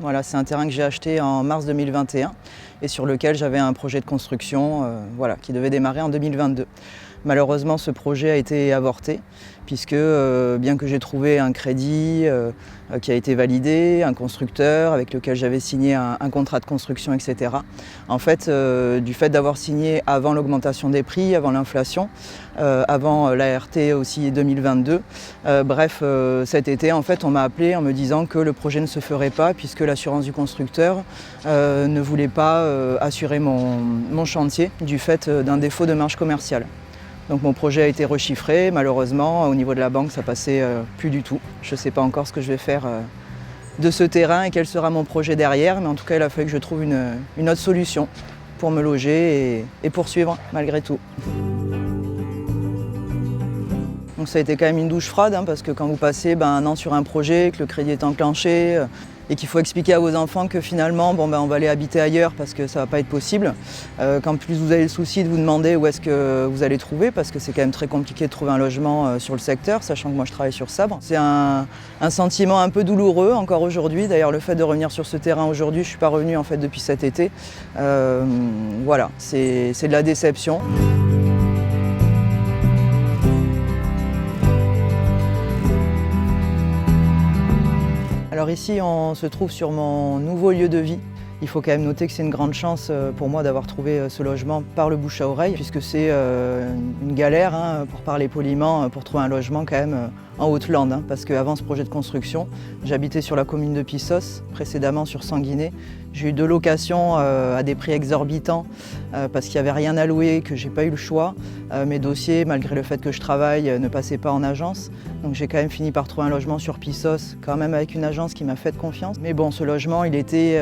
Voilà, c'est un terrain que j'ai acheté en mars 2021 et sur lequel j'avais un projet de construction qui devait démarrer en 2022. Malheureusement, ce projet a été avorté puisque bien que j'ai trouvé un crédit qui a été validé, un constructeur avec lequel j'avais signé un contrat de construction, etc. En fait, du fait d'avoir signé avant l'augmentation des prix, avant l'inflation, avant l'ART aussi 2022, cet été, en fait, on m'a appelé en me disant que le projet ne se ferait pas puisque l'assurance du constructeur ne voulait pas assurer mon chantier du fait d'un défaut de marge commerciale. Donc mon projet a été rechiffré, malheureusement, au niveau de la banque, ça passait plus du tout. Je ne sais pas encore ce que je vais faire de ce terrain et quel sera mon projet derrière, mais en tout cas, il a fallu que je trouve une autre solution pour me loger et poursuivre malgré tout. Donc ça a été quand même une douche froide, parce que quand vous passez un an sur un projet, que le crédit est enclenché et qu'il faut expliquer à vos enfants que finalement on va aller habiter ailleurs parce que ça ne va pas être possible, qu'en plus vous avez le souci de vous demander où est-ce que vous allez trouver parce que c'est quand même très compliqué de trouver un logement sur le secteur, sachant que moi je travaille sur Sabre. C'est un sentiment un peu douloureux encore aujourd'hui. D'ailleurs le fait de revenir sur ce terrain aujourd'hui, je ne suis pas revenue en fait depuis cet été. Voilà, c'est de la déception. Alors ici, on se trouve sur mon nouveau lieu de vie. Il faut quand même noter que c'est une grande chance pour moi d'avoir trouvé ce logement par le bouche à oreille, puisque c'est une galère, pour parler poliment, pour trouver un logement quand même en Haute-Lande. Parce qu'avant ce projet de construction, j'habitais sur la commune de Pissos, précédemment sur Sanguinet. J'ai eu 2 locations à des prix exorbitants parce qu'il n'y avait rien à louer, que j'ai pas eu le choix. Mes dossiers, malgré le fait que je travaille, ne passaient pas en agence. Donc j'ai quand même fini par trouver un logement sur Pissos, quand même avec une agence qui m'a fait confiance. Mais bon, ce logement, il était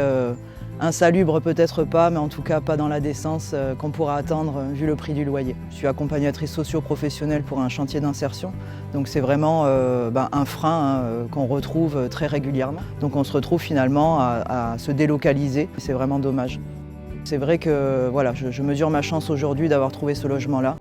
insalubre peut-être pas, mais en tout cas pas dans la décence qu'on pourra attendre vu le prix du loyer. Je suis accompagnatrice socio-professionnelle pour un chantier d'insertion, donc c'est vraiment un frein qu'on retrouve très régulièrement. Donc on se retrouve finalement à se délocaliser, c'est vraiment dommage. C'est vrai que voilà, je mesure ma chance aujourd'hui d'avoir trouvé ce logement-là.